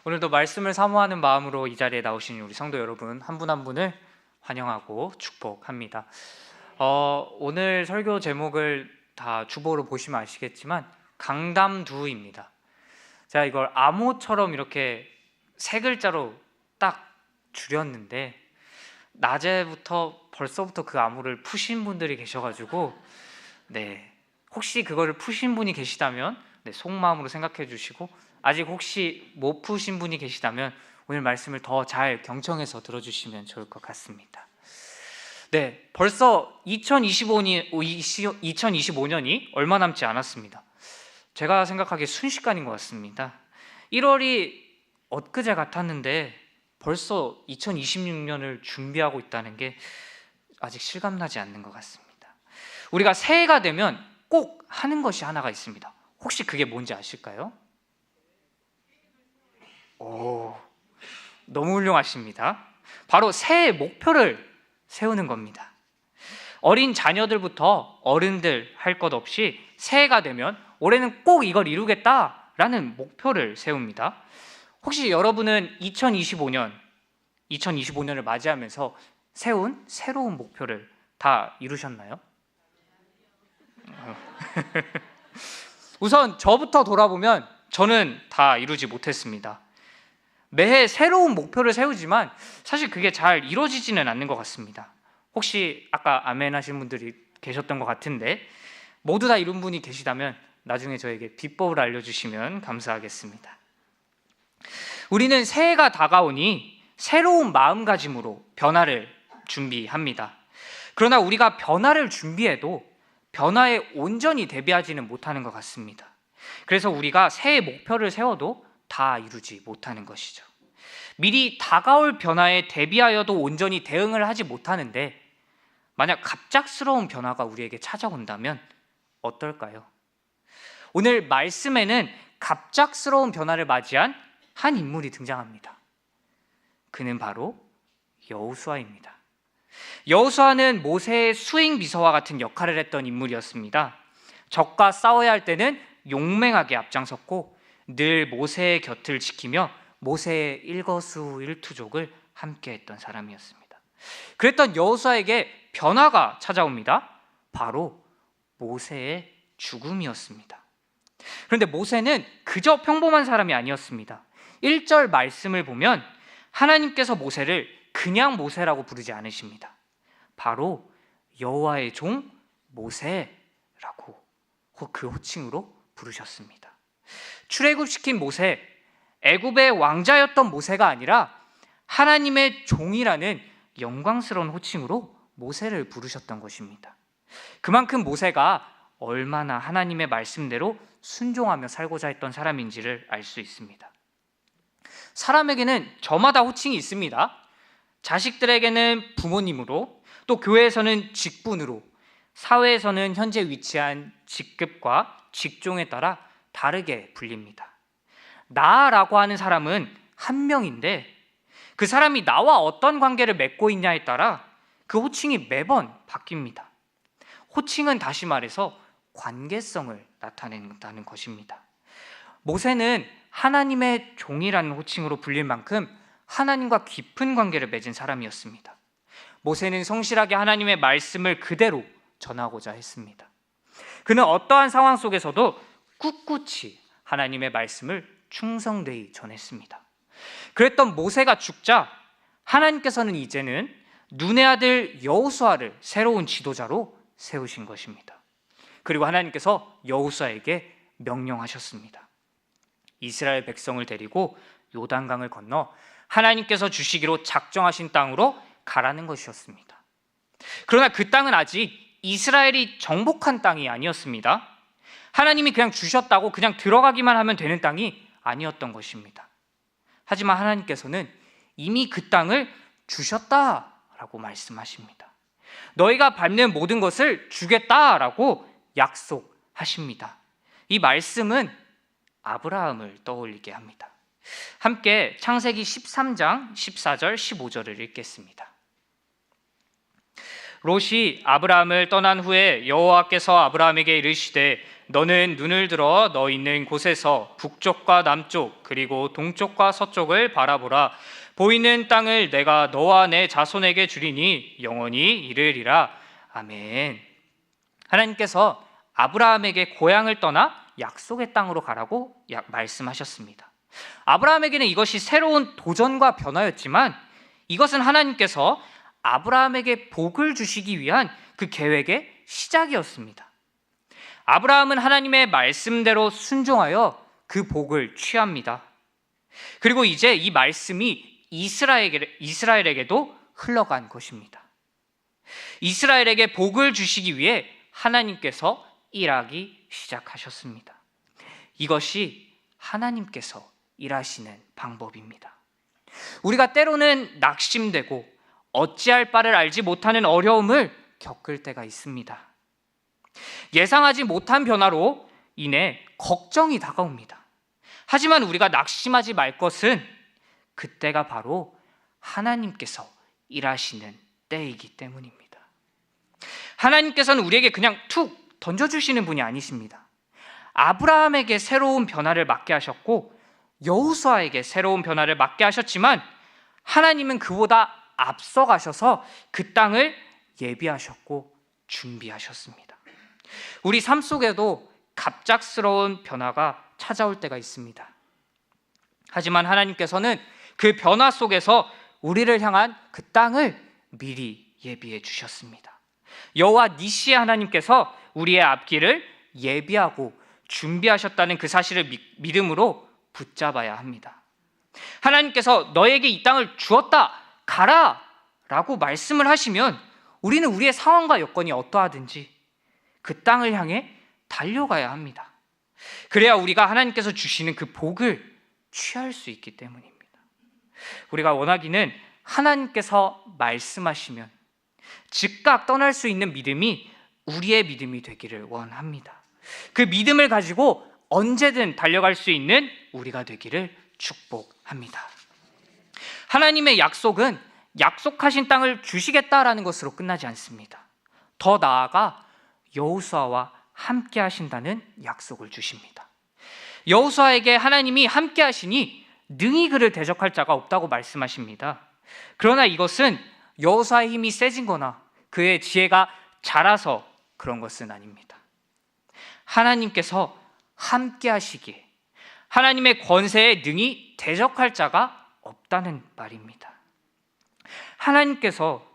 오늘도 말씀을 사모하는 마음으로 이 자리에 나오신 우리 성도 여러분 한 분 한 분을 환영하고 축복합니다. 오늘 설교 제목을 다 주보로 보시면 아시겠지만 강담두입니다. 제가 이걸 암호처럼 이렇게 세 글자로 딱 줄였는데 낮에부터 벌써부터 그 암호를 푸신 분들이 계셔가지고 혹시 그거를 푸신 분이 계시다면 속마음으로 생각해 주시고, 아직 혹시 못 푸신 분이 계시다면 오늘 말씀을 더 잘 경청해서 들어주시면 좋을 것 같습니다. 벌써 2025년이 얼마 남지 않았습니다. 제가 생각하기에 순식간인 것 같습니다. 1월이 엊그제 같았는데 벌써 2026년을 준비하고 있다는 게 아직 실감나지 않는 것 같습니다. 우리가 새해가 되면 꼭 하는 것이 하나가 있습니다. 혹시 그게 뭔지 아실까요? 너무 훌륭하십니다. 바로 새해 목표를 세우는 겁니다. 어린 자녀들부터 어른들 할 것 없이 새해가 되면 올해는 꼭 이걸 이루겠다라는 목표를 세웁니다. 혹시 여러분은 2025년을 맞이하면서 세운 새로운 목표를 다 이루셨나요? 우선 저부터 돌아보면 저는 다 이루지 못했습니다. 매해 새로운 목표를 세우지만 사실 그게 잘 이루어지지는 않는 것 같습니다. 혹시 아까 아멘 하신 분들이 계셨던 것 같은데 모두 다 이룬 분이 계시다면 나중에 저에게 비법을 알려주시면 감사하겠습니다. 우리는 새해가 다가오니 새로운 마음가짐으로 변화를 준비합니다. 그러나 우리가 변화를 준비해도 변화에 온전히 대비하지는 못하는 것 같습니다. 그래서 우리가 새해 목표를 세워도 다 이루지 못하는 것이죠. 미리 다가올 변화에 대비하여도 온전히 대응을 하지 못하는데 만약 갑작스러운 변화가 우리에게 찾아온다면 어떨까요? 오늘 말씀에는 갑작스러운 변화를 맞이한 한 인물이 등장합니다. 그는 바로 여호수아입니다. 여호수아는 모세의 수행 비서와 같은 역할을 했던 인물이었습니다. 적과 싸워야 할 때는 용맹하게 앞장섰고 늘 모세의 곁을 지키며 모세의 일거수일투족을 함께 했던 사람이었습니다. 그랬던 여호수아에게 변화가 찾아옵니다. 바로 모세의 죽음이었습니다. 그런데 모세는 그저 평범한 사람이 아니었습니다. 1절 말씀을 보면 하나님께서 모세를 그냥 모세라고 부르지 않으십니다. 바로 여호와의 종 모세라고 그 호칭으로 부르셨습니다. 출애굽시킨 모세, 애굽의 왕자였던 모세가 아니라 하나님의 종이라는 영광스러운 호칭으로 모세를 부르셨던 것입니다. 그만큼 모세가 얼마나 하나님의 말씀대로 순종하며 살고자 했던 사람인지를 알 수 있습니다. 사람에게는 저마다 호칭이 있습니다. 자식들에게는 부모님으로, 또 교회에서는 직분으로, 사회에서는 현재 위치한 직급과 직종에 따라 다르게 불립니다. 나라고 하는 사람은 한 명인데 그 사람이 나와 어떤 관계를 맺고 있냐에 따라 그 호칭이 매번 바뀝니다. 호칭은 다시 말해서 관계성을 나타낸다는 것입니다. 모세는 하나님의 종이라는 호칭으로 불릴 만큼 하나님과 깊은 관계를 맺은 사람이었습니다. 모세는 성실하게 하나님의 말씀을 그대로 전하고자 했습니다. 그는 어떠한 상황 속에서도 꿋꿋이 하나님의 말씀을 충성되이 전했습니다. 그랬던 모세가 죽자 하나님께서는 이제는 눈의 아들 여호수아를 새로운 지도자로 세우신 것입니다. 그리고 하나님께서 여호수아에게 명령하셨습니다. 이스라엘 백성을 데리고 요단강을 건너 하나님께서 주시기로 작정하신 땅으로 가라는 것이었습니다. 그러나 그 땅은 아직 이스라엘이 정복한 땅이 아니었습니다. 하나님이 그냥 주셨다고 그냥 들어가기만 하면 되는 땅이 아니었던 것입니다. 하지만 하나님께서는 이미 그 땅을 주셨다라고 말씀하십니다. 너희가 밟는 모든 것을 주겠다라고 약속하십니다. 이 말씀은 아브라함을 떠올리게 합니다. 함께 창세기 13장 14절 15절을 읽겠습니다. 롯이 아브라함을 떠난 후에 여호와께서 아브라함에게 이르시되 너는 눈을 들어 너 있는 곳에서 북쪽과 남쪽 그리고 동쪽과 서쪽을 바라보라. 보이는 땅을 내가 너와 내 자손에게 주리니 영원히 이르리라. 아멘. 하나님께서 아브라함에게 고향을 떠나 약속의 땅으로 가라고 말씀하셨습니다. 아브라함에게는 이것이 새로운 도전과 변화였지만 이것은 하나님께서 아브라함에게 복을 주시기 위한 그 계획의 시작이었습니다. 아브라함은 하나님의 말씀대로 순종하여 그 복을 취합니다. 그리고 이제 이 말씀이 이스라엘에게도 흘러간 것입니다. 이스라엘에게 복을 주시기 위해 하나님께서 일하기 시작하셨습니다. 이것이 하나님께서 일하시는 방법입니다. 우리가 때로는 낙심되고 어찌할 바를 알지 못하는 어려움을 겪을 때가 있습니다. 예상하지 못한 변화로 인해 걱정이 다가옵니다. 하지만 우리가 낙심하지 말 것은 그때가 바로 하나님께서 일하시는 때이기 때문입니다. 하나님께서는 우리에게 그냥 툭 던져주시는 분이 아니십니다. 아브라함에게 새로운 변화를 맡게 하셨고 여호수아에게 새로운 변화를 맡게 하셨지만 하나님은 그보다 앞서가셔서 그 땅을 예비하셨고 준비하셨습니다. 우리 삶 속에도 갑작스러운 변화가 찾아올 때가 있습니다. 하지만 하나님께서는 그 변화 속에서 우리를 향한 그 땅을 미리 예비해 주셨습니다. 여호와 니시의 하나님께서 우리의 앞길을 예비하고 준비하셨다는 그 사실을 믿음으로 붙잡아야 합니다. 하나님께서 너에게 이 땅을 주었다, 가라 라고 말씀을 하시면 우리는 우리의 상황과 여건이 어떠하든지 그 땅을 향해 달려가야 합니다. 그래야 우리가 하나님께서 주시는 그 복을 취할 수 있기 때문입니다. 우리가 원하기는 하나님께서 말씀하시면 즉각 떠날 수 있는 믿음이 우리의 믿음이 되기를 원합니다. 그 믿음을 가지고 언제든 달려갈 수 있는 우리가 되기를 축복합니다. 하나님의 약속은 약속하신 땅을 주시겠다라는 것으로 끝나지 않습니다. 더 나아가 여호수아와 함께 하신다는 약속을 주십니다. 여호수아에게 하나님이 함께 하시니 능히 그를 대적할 자가 없다고 말씀하십니다. 그러나 이것은 여호수아의 힘이 세진 거나 그의 지혜가 자라서 그런 것은 아닙니다. 하나님께서 함께 하시기에 하나님의 권세에 능히 대적할 자가 없다는 말입니다. 하나님께서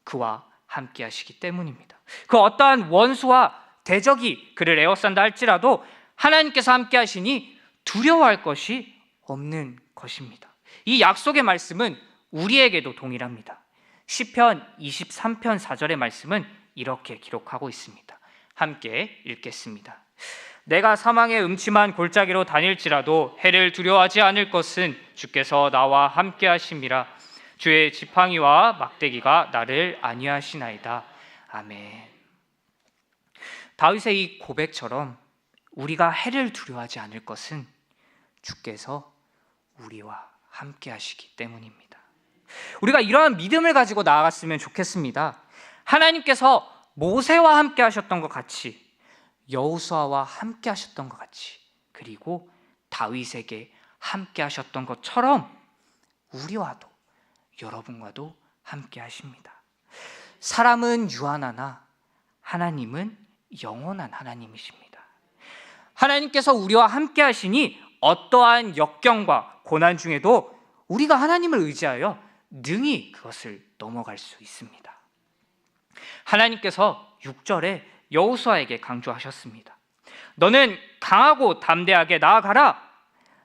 그와 함께 하시기 때문입니다. 그 어떠한 원수와 대적이 그를 에워싼다 할지라도 하나님께서 함께 하시니 두려워할 것이 없는 것입니다. 이 약속의 말씀은 우리에게도 동일합니다. 시편 23편 4절의 말씀은 이렇게 기록하고 있습니다. 함께 읽겠습니다. 내가 사망의 음침한 골짜기로 다닐지라도 해를 두려워하지 않을 것은 주께서 나와 함께 하심이라. 주의 지팡이와 막대기가 나를 안위하시나이다. 아멘. 다윗의 이 고백처럼 우리가 해를 두려워하지 않을 것은 주께서 우리와 함께 하시기 때문입니다. 우리가 이러한 믿음을 가지고 나아갔으면 좋겠습니다. 하나님께서 모세와 함께 하셨던 것 같이, 여호수아와 함께 하셨던 것 같이, 그리고 다윗에게 함께 하셨던 것처럼 우리와도, 여러분과도 함께 하십니다. 사람은 유한하나 하나님은 영원한 하나님이십니다. 하나님께서 우리와 함께 하시니 어떠한 역경과 고난 중에도 우리가 하나님을 의지하여 능히 그것을 넘어갈 수 있습니다. 하나님께서 6절에 여호수아에게 강조하셨습니다. 너는 강하고 담대하게 나아가라.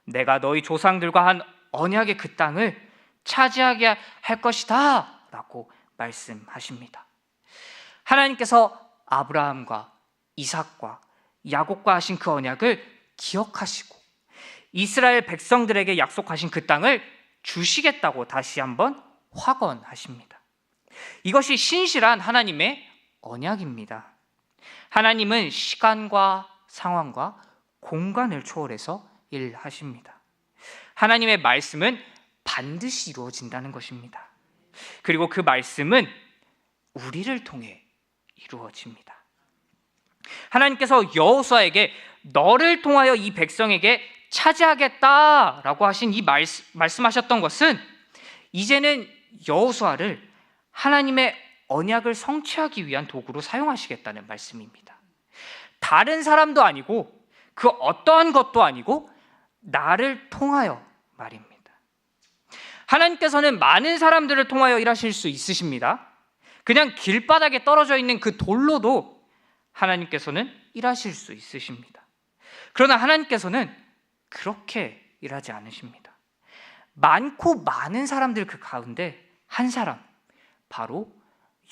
내가 너희 조상들과 한 언약의 그 땅을 차지하게 할 것이다 라고 말씀하십니다. 하나님께서 아브라함과 이삭과 야곱과 하신 그 언약을 기억하시고 이스라엘 백성들에게 약속하신 그 땅을 주시겠다고 다시 한번 확언하십니다. 이것이 신실한 하나님의 언약입니다. 하나님은 시간과 상황과 공간을 초월해서 일하십니다. 하나님의 말씀은 반드시 이루어진다는 것입니다. 그리고 그 말씀은 우리를 통해 이루어집니다. 하나님께서 여호수아에게 너를 통하여 이 백성에게 차지하겠다라고 하신 이 말씀하셨던 것은 이제는 여호수아를 하나님의 언약을 성취하기 위한 도구로 사용하시겠다는 말씀입니다. 다른 사람도 아니고 그 어떠한 것도 아니고 나를 통하여 말입니다. 하나님께서는 많은 사람들을 통하여 일하실 수 있으십니다. 그냥 길바닥에 떨어져 있는 그 돌로도 하나님께서는 일하실 수 있으십니다. 그러나 하나님께서는 그렇게 일하지 않으십니다. 많고 많은 사람들 그 가운데 한 사람, 바로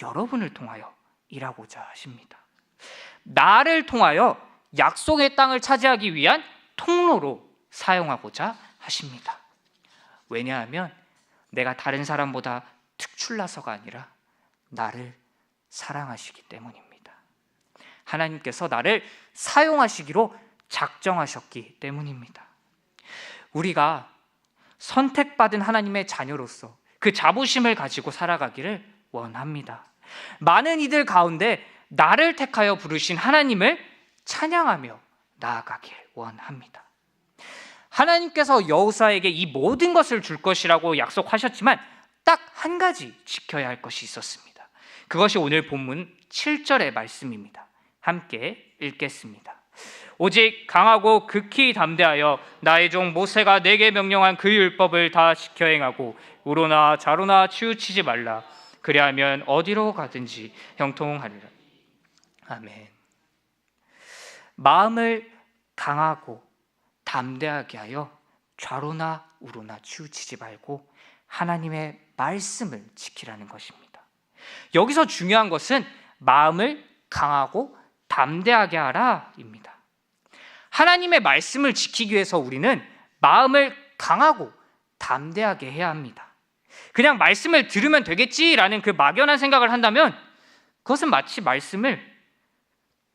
여러분을 통하여 일하고자 하십니다. 나를 통하여 약속의 땅을 차지하기 위한 통로로 사용하고자 하십니다. 왜냐하면 내가 다른 사람보다 특출나서가 아니라 나를 사랑하시기 때문입니다. 하나님께서 나를 사용하시기로 작정하셨기 때문입니다. 우리가 선택받은 하나님의 자녀로서 그 자부심을 가지고 살아가기를 원합니다. 많은 이들 가운데 나를 택하여 부르신 하나님을 찬양하며 나아가길 원합니다. 하나님께서 여호수아에게 이 모든 것을 줄 것이라고 약속하셨지만 딱 한 가지 지켜야 할 것이 있었습니다. 그것이 오늘 본문 7절의 말씀입니다. 함께 읽겠습니다. 오직 강하고 극히 담대하여 나의 종 모세가 내게 명령한 그 율법을 다 지켜 행하고 우로나 좌로나 치우치지 말라. 그리하면 어디로 가든지 형통하리라. 아멘. 마음을 강하고 담대하게 하여 좌로나 우로나 치우치지 말고 하나님의 말씀을 지키라는 것입니다. 여기서 중요한 것은 마음을 강하고 담대하게 하라입니다. 하나님의 말씀을 지키기 위해서 우리는 마음을 강하고 담대하게 해야 합니다. 그냥 말씀을 들으면 되겠지라는 그 막연한 생각을 한다면 그것은 마치 말씀을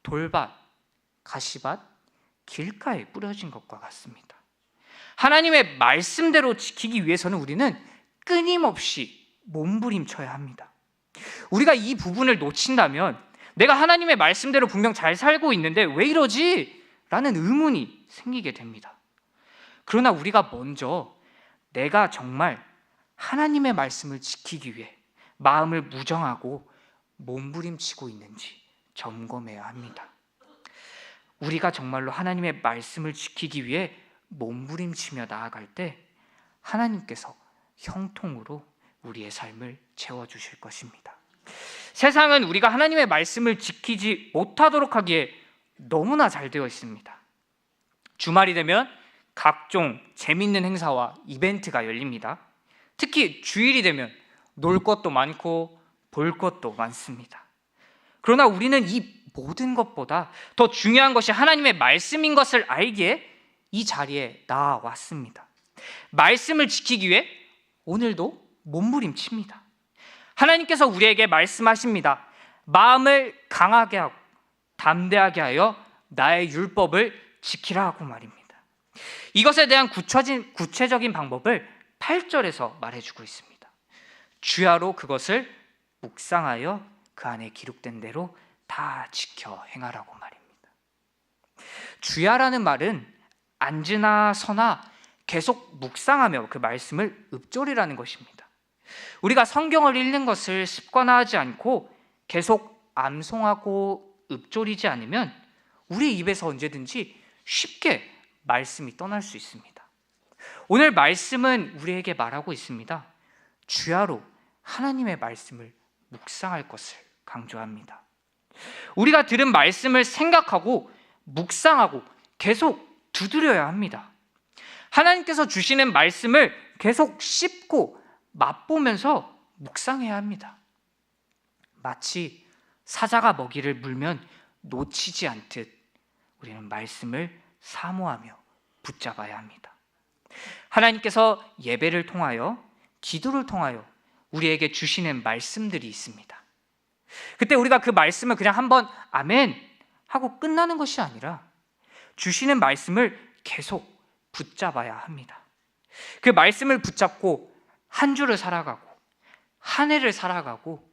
돌밭, 가시밭, 길가에 뿌려진 것과 같습니다. 하나님의 말씀대로 지키기 위해서는 우리는 끊임없이 몸부림쳐야 합니다. 우리가 이 부분을 놓친다면 내가 하나님의 말씀대로 분명 잘 살고 있는데 왜 이러지? 라는 의문이 생기게 됩니다. 그러나 우리가 먼저 내가 정말 하나님의 말씀을 지키기 위해 마음을 무정하고 몸부림치고 있는지 점검해야 합니다. 우리가 정말로 하나님의 말씀을 지키기 위해 몸부림치며 나아갈 때 하나님께서 형통으로 우리의 삶을 채워주실 것입니다. 세상은 우리가 하나님의 말씀을 지키지 못하도록 하기에 너무나 잘 되어 있습니다. 주말이 되면 각종 재밌는 행사와 이벤트가 열립니다. 특히 주일이 되면 놀 것도 많고 볼 것도 많습니다. 그러나 우리는 이 모든 것보다 더 중요한 것이 하나님의 말씀인 것을 알기에 이 자리에 나와왔습니다. 말씀을 지키기 위해 오늘도 몸부림칩니다. 하나님께서 우리에게 말씀하십니다. 마음을 강하게 하고 담대하게 하여 나의 율법을 지키라고 말입니다. 이것에 대한 구체적인 방법을 8절에서 말해주고 있습니다. 주야로 그것을 묵상하여 그 안에 기록된 대로 다 지켜 행하라고 말입니다. 주야라는 말은 앉으나 서나 계속 묵상하며 그 말씀을 읊조리라는 것입니다. 우리가 성경을 읽는 것을 습관화하지 않고 계속 암송하고 읊조리지 않으면 우리 입에서 언제든지 쉽게 말씀이 떠날 수 있습니다. 오늘 말씀은 우리에게 말하고 있습니다. 주야로 하나님의 말씀을 묵상할 것을 강조합니다. 우리가 들은 말씀을 생각하고 묵상하고 계속 두드려야 합니다. 하나님께서 주시는 말씀을 계속 씹고 맛보면서 묵상해야 합니다. 마치 사자가 먹이를 물면 놓치지 않듯 우리는 말씀을 사모하며 붙잡아야 합니다. 하나님께서 예배를 통하여 기도를 통하여 우리에게 주시는 말씀들이 있습니다. 그때 우리가 그 말씀을 그냥 한번 아멘 하고 끝나는 것이 아니라 주시는 말씀을 계속 붙잡아야 합니다. 그 말씀을 붙잡고 한 주를 살아가고 한 해를 살아가고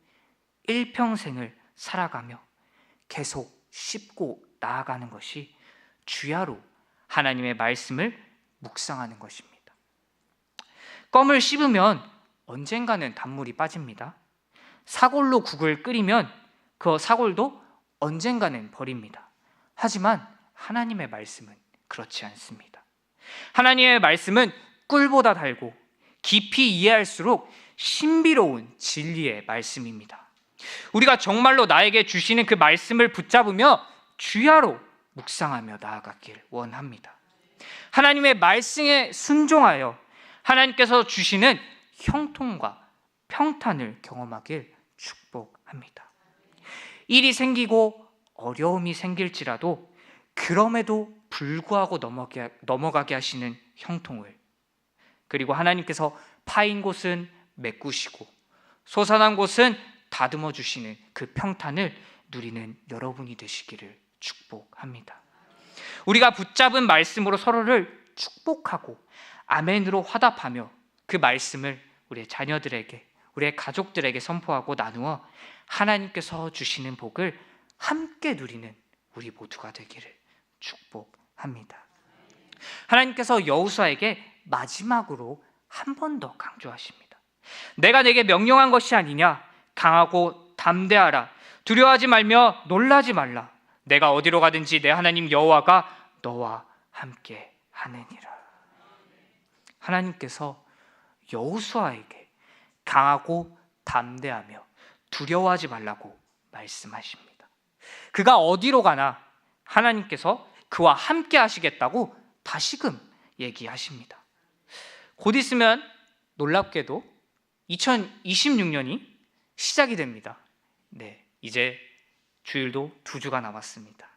일평생을 살아가며 계속 씹고 나아가는 것이 주야로 하나님의 말씀을 묵상하는 것입니다. 껌을 씹으면 언젠가는 단물이 빠집니다. 사골로 국을 끓이면 그 사골도 언젠가는 버립니다. 하지만 하나님의 말씀은 그렇지 않습니다. 하나님의 말씀은 꿀보다 달고 깊이 이해할수록 신비로운 진리의 말씀입니다. 우리가 정말로 나에게 주시는 그 말씀을 붙잡으며 주야로 묵상하며 나아가길 원합니다. 하나님의 말씀에 순종하여 하나님께서 주시는 형통과 평탄을 경험하길 축복합니다. 일이 생기고 어려움이 생길지라도 그럼에도 불구하고 넘어가게 하시는 형통을, 그리고 하나님께서 파인 곳은 메꾸시고 솟아난 곳은 다듬어 주시는 그 평탄을 누리는 여러분이 되시기를 축복합니다. 우리가 붙잡은 말씀으로 서로를 축복하고 아멘으로 화답하며 그 말씀을 우리의 자녀들에게, 우리의 가족들에게 선포하고 나누어 하나님께서 주시는 복을 함께 누리는 우리 모두가 되기를 축복합니다. 하나님께서 여호수아에게 마지막으로 한 번 더 강조하십니다. 내가 내게 명령한 것이 아니냐? 강하고 담대하라. 두려워하지 말며 놀라지 말라. 내가 어디로 가든지 내 하나님 여호와가 너와 함께 하느니라. 하나님께서 여호수아에게 강하고 담대하며 두려워하지 말라고 말씀하십니다. 그가 어디로 가나 하나님께서 그와 함께 하시겠다고 다시금 얘기하십니다. 곧 있으면 놀랍게도 2026년이 시작이 됩니다. 네, 이제 주일도 2주가 남았습니다.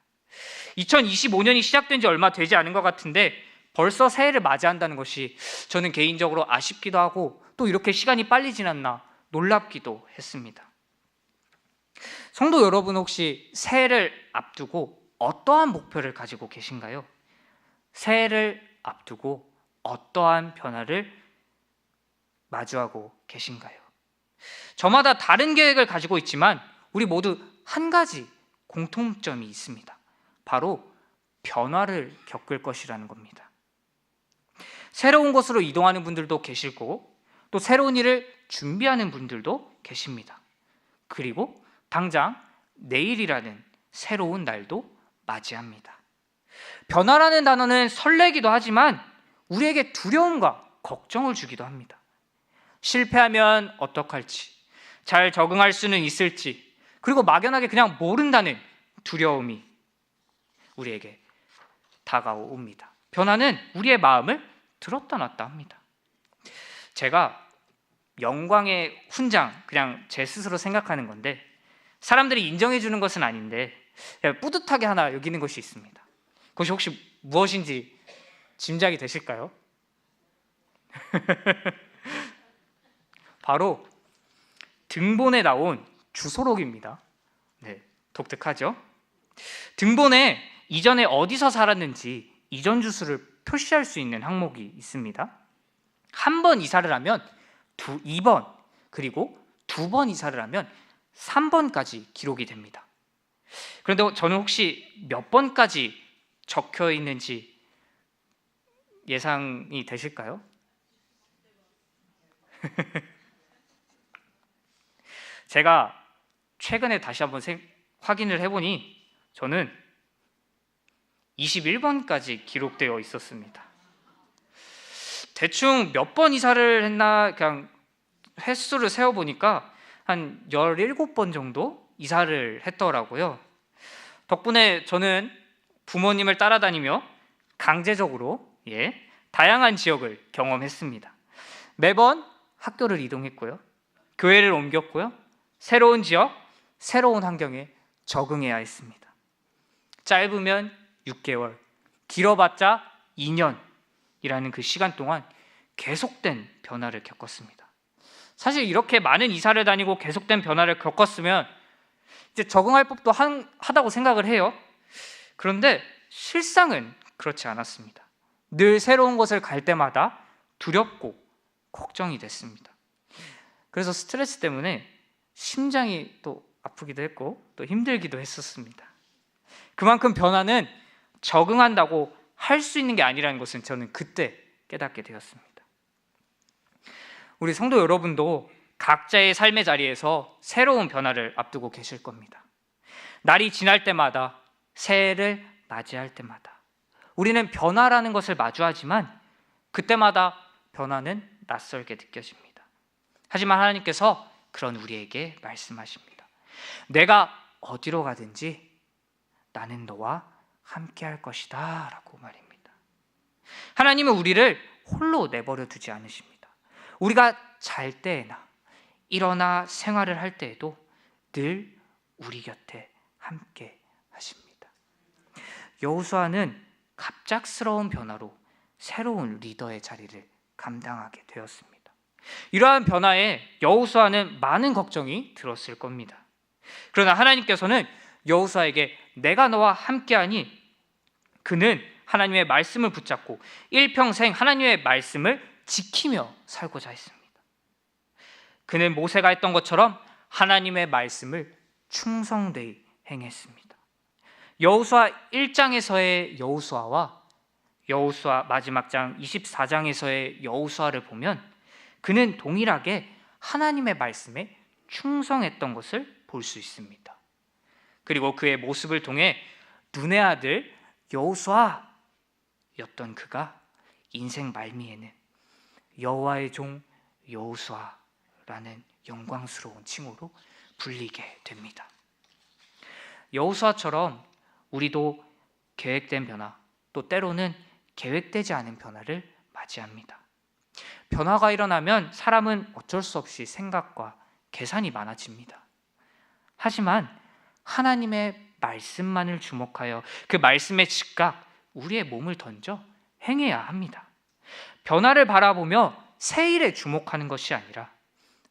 2025년이 시작된 지 얼마 되지 않은 것 같은데 벌써 새해를 맞이한다는 것이 저는 개인적으로 아쉽기도 하고, 또 이렇게 시간이 빨리 지났나 놀랍기도 했습니다. 성도 여러분, 혹시 새해를 앞두고 어떠한 목표를 가지고 계신가요? 새해를 앞두고 어떠한 변화를 마주하고 계신가요? 저마다 다른 계획을 가지고 있지만 우리 모두 한 가지 공통점이 있습니다. 바로 변화를 겪을 것이라는 겁니다. 새로운 곳으로 이동하는 분들도 계실 거고, 또 새로운 일을 준비하는 분들도 계십니다. 그리고 당장 내일이라는 새로운 날도 맞이합니다. 변화라는 단어는 설레기도 하지만 우리에게 두려움과 걱정을 주기도 합니다. 실패하면 어떡할지, 잘 적응할 수는 있을지, 그리고 막연하게 그냥 모른다는 두려움이 우리에게 다가옵니다. 변화는 우리의 마음을 들었다 놨다 합니다. 제가 영광의 훈장, 그냥 제 스스로 생각하는 건데, 사람들이 인정해 주는 것은 아닌데 뿌듯하게 하나 여기는 것이 있습니다. 그것이 혹시 무엇인지 짐작이 되실까요? 바로 등본에 나온 주소록입니다. 네, 독특하죠? 등본에 이전에 어디서 살았는지 이전 주소를 표시할 수 있는 항목이 있습니다. 한 번 이사를 하면 2번, 그리고 2번 이사를 하면 3번까지 기록이 됩니다. 그런데 저는 혹시 몇 번까지 적혀 있는지 예상이 되실까요? 제가 최근에 다시 한번 확인을 해보니 저는 21번까지 기록되어 있었습니다. 대충 몇 번 이사를 했나 그냥 횟수를 세어보니까 한 17번 정도 이사를 했더라고요. 덕분에 저는 부모님을 따라다니며 강제적으로 다양한 지역을 경험했습니다. 매번 학교를 이동했고요, 교회를 옮겼고요, 새로운 지역, 새로운 환경에 적응해야 했습니다. 짧으면 6개월, 길어봤자 2년이라는 그 시간 동안 계속된 변화를 겪었습니다. 사실 이렇게 많은 이사를 다니고 계속된 변화를 겪었으면 이제 적응할 법도 하다고 생각을 해요. 그런데 실상은 그렇지 않았습니다. 늘 새로운 곳을 갈 때마다 두렵고 걱정이 됐습니다. 그래서 스트레스 때문에 심장이 또 아프기도 했고 또 힘들기도 했었습니다. 그만큼 변화는 적응한다고 할 수 있는 게 아니라는 것은 저는 그때 깨닫게 되었습니다. 우리 성도 여러분도 각자의 삶의 자리에서 새로운 변화를 앞두고 계실 겁니다. 날이 지날 때마다, 새해를 맞이할 때마다 우리는 변화라는 것을 마주하지만 그때마다 변화는 낯설게 느껴집니다. 하지만 하나님께서 그런 우리에게 말씀하십니다. 내가 어디로 가든지 나는 너와 함께 할 것이다 라고 말입니다. 하나님은 우리를 홀로 내버려 두지 않으십니다. 우리가 잘 때에나 일어나 생활을 할 때에도 늘 우리 곁에 함께 하십니다. 여호수아는 갑작스러운 변화로 새로운 리더의 자리를 감당하게 되었습니다. 이러한 변화에 여호수아는 많은 걱정이 들었을 겁니다. 그러나 하나님께서는 여호수아에게 내가 너와 함께하니 그는 하나님의 말씀을 붙잡고 일평생 하나님의 말씀을 지키며 살고자 했습니다. 그는 모세가 했던 것처럼 하나님의 말씀을 충성되이 행했습니다. 여호수아 1장에서의 여호수아와 여호수아 마지막 장 24장에서의 여호수아를 보면 그는 동일하게 하나님의 말씀에 충성했던 것을 볼 수 있습니다. 그리고 그의 모습을 통해 눈의 아들 여호수아였던 그가 인생 말미에는 여호와의 종 여호수아라는 영광스러운 칭호로 불리게 됩니다. 여호수아처럼 우리도 계획된 변화, 또 때로는 계획되지 않은 변화를 맞이합니다. 변화가 일어나면 사람은 어쩔 수 없이 생각과 계산이 많아집니다. 하지만 하나님의 말씀만을 주목하여 그 말씀에 즉각 우리의 몸을 던져 행해야 합니다. 변화를 바라보며 새 일에 주목하는 것이 아니라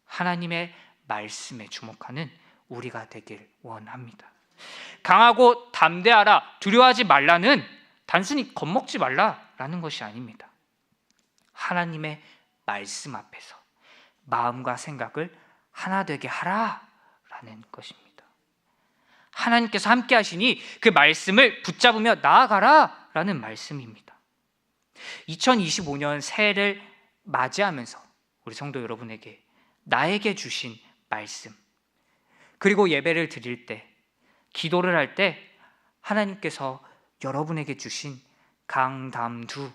하나님의 말씀에 주목하는 우리가 되길 원합니다. 강하고 담대하라, 두려워하지 말라는 단순히 겁먹지 말라라는 것이 아닙니다. 하나님의 말씀 앞에서 마음과 생각을 하나 되게 하라라는 것입니다. 하나님께서 함께 하시니 그 말씀을 붙잡으며 나아가라라는 말씀입니다. 2025년 새해를 맞이하면서 우리 성도 여러분에게 나에게 주신 말씀, 그리고 예배를 드릴 때, 기도를 할 때 하나님께서 여러분에게 주신 강담두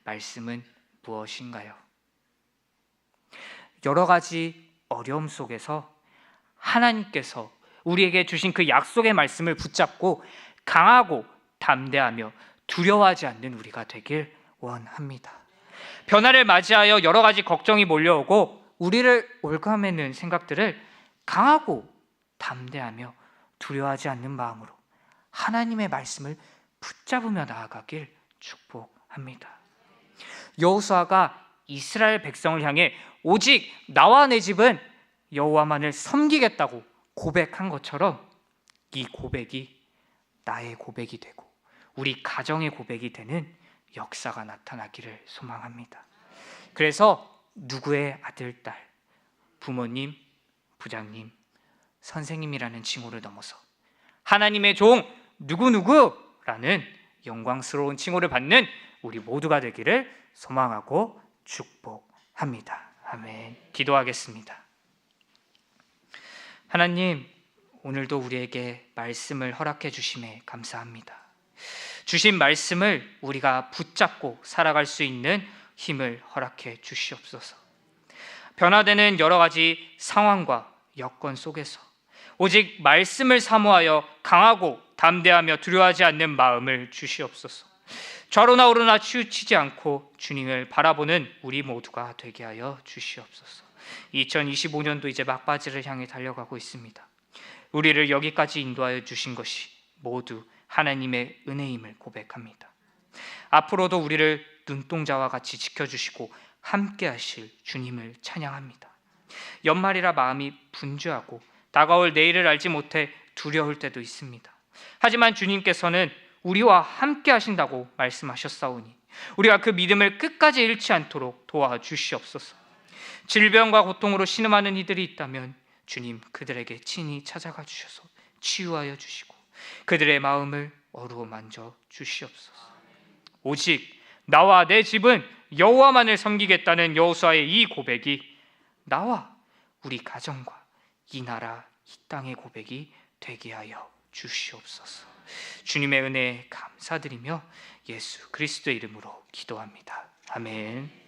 말씀은 무엇인가요? 여러 가지 어려움 속에서 하나님께서 우리에게 주신 그 약속의 말씀을 붙잡고 강하고 담대하며 두려워하지 않는 우리가 되길 원합니다. 변화를 맞이하여 여러 가지 걱정이 몰려오고 우리를 올가매는 생각들을 강하고 담대하며 두려워하지 않는 마음으로 하나님의 말씀을 붙잡으며 나아가길 축복합니다. 여호수아가 이스라엘 백성을 향해 오직 나와 내 집은 여호와만을 섬기겠다고 고백한 것처럼 이 고백이 나의 고백이 되고 우리 가정의 고백이 되는 역사가 나타나기를 소망합니다. 그래서 누구의 아들, 딸, 부모님, 부장님, 선생님이라는 칭호를 넘어서 하나님의 종 누구누구라는 영광스러운 칭호를 받는 우리 모두가 되기를 소망하고 축복합니다. 아멘. 기도하겠습니다. 하나님, 오늘도 우리에게 말씀을 허락해 주심에 감사합니다. 주신 말씀을 우리가 붙잡고 살아갈 수 있는 힘을 허락해 주시옵소서. 변화되는 여러 가지 상황과 여건 속에서 오직 말씀을 사모하여 강하고 담대하며 두려워하지 않는 마음을 주시옵소서. 좌로나 우로나 치우치지 않고 주님을 바라보는 우리 모두가 되게 하여 주시옵소서. 2025년도 이제 막바지를 향해 달려가고 있습니다. 우리를 여기까지 인도하여 주신 것이 모두 하나님의 은혜임을 고백합니다. 앞으로도 우리를 눈동자와 같이 지켜주시고 함께 하실 주님을 찬양합니다. 연말이라 마음이 분주하고 다가올 내일을 알지 못해 두려울 때도 있습니다. 하지만 주님께서는 우리와 함께 하신다고 말씀하셨사오니 우리가 그 믿음을 끝까지 잃지 않도록 도와주시옵소서. 질병과 고통으로 신음하는 이들이 있다면 주님 그들에게 친히 찾아가 주셔서 치유하여 주시고 그들의 마음을 어루만져 주시옵소서. 오직 나와 내 집은 여호와만을 섬기겠다는 여호수아의 이 고백이 나와 우리 가정과 이 나라 이 땅의 고백이 되게 하여 주시옵소서. 주님의 은혜에 감사드리며 예수 그리스도의 이름으로 기도합니다. 아멘.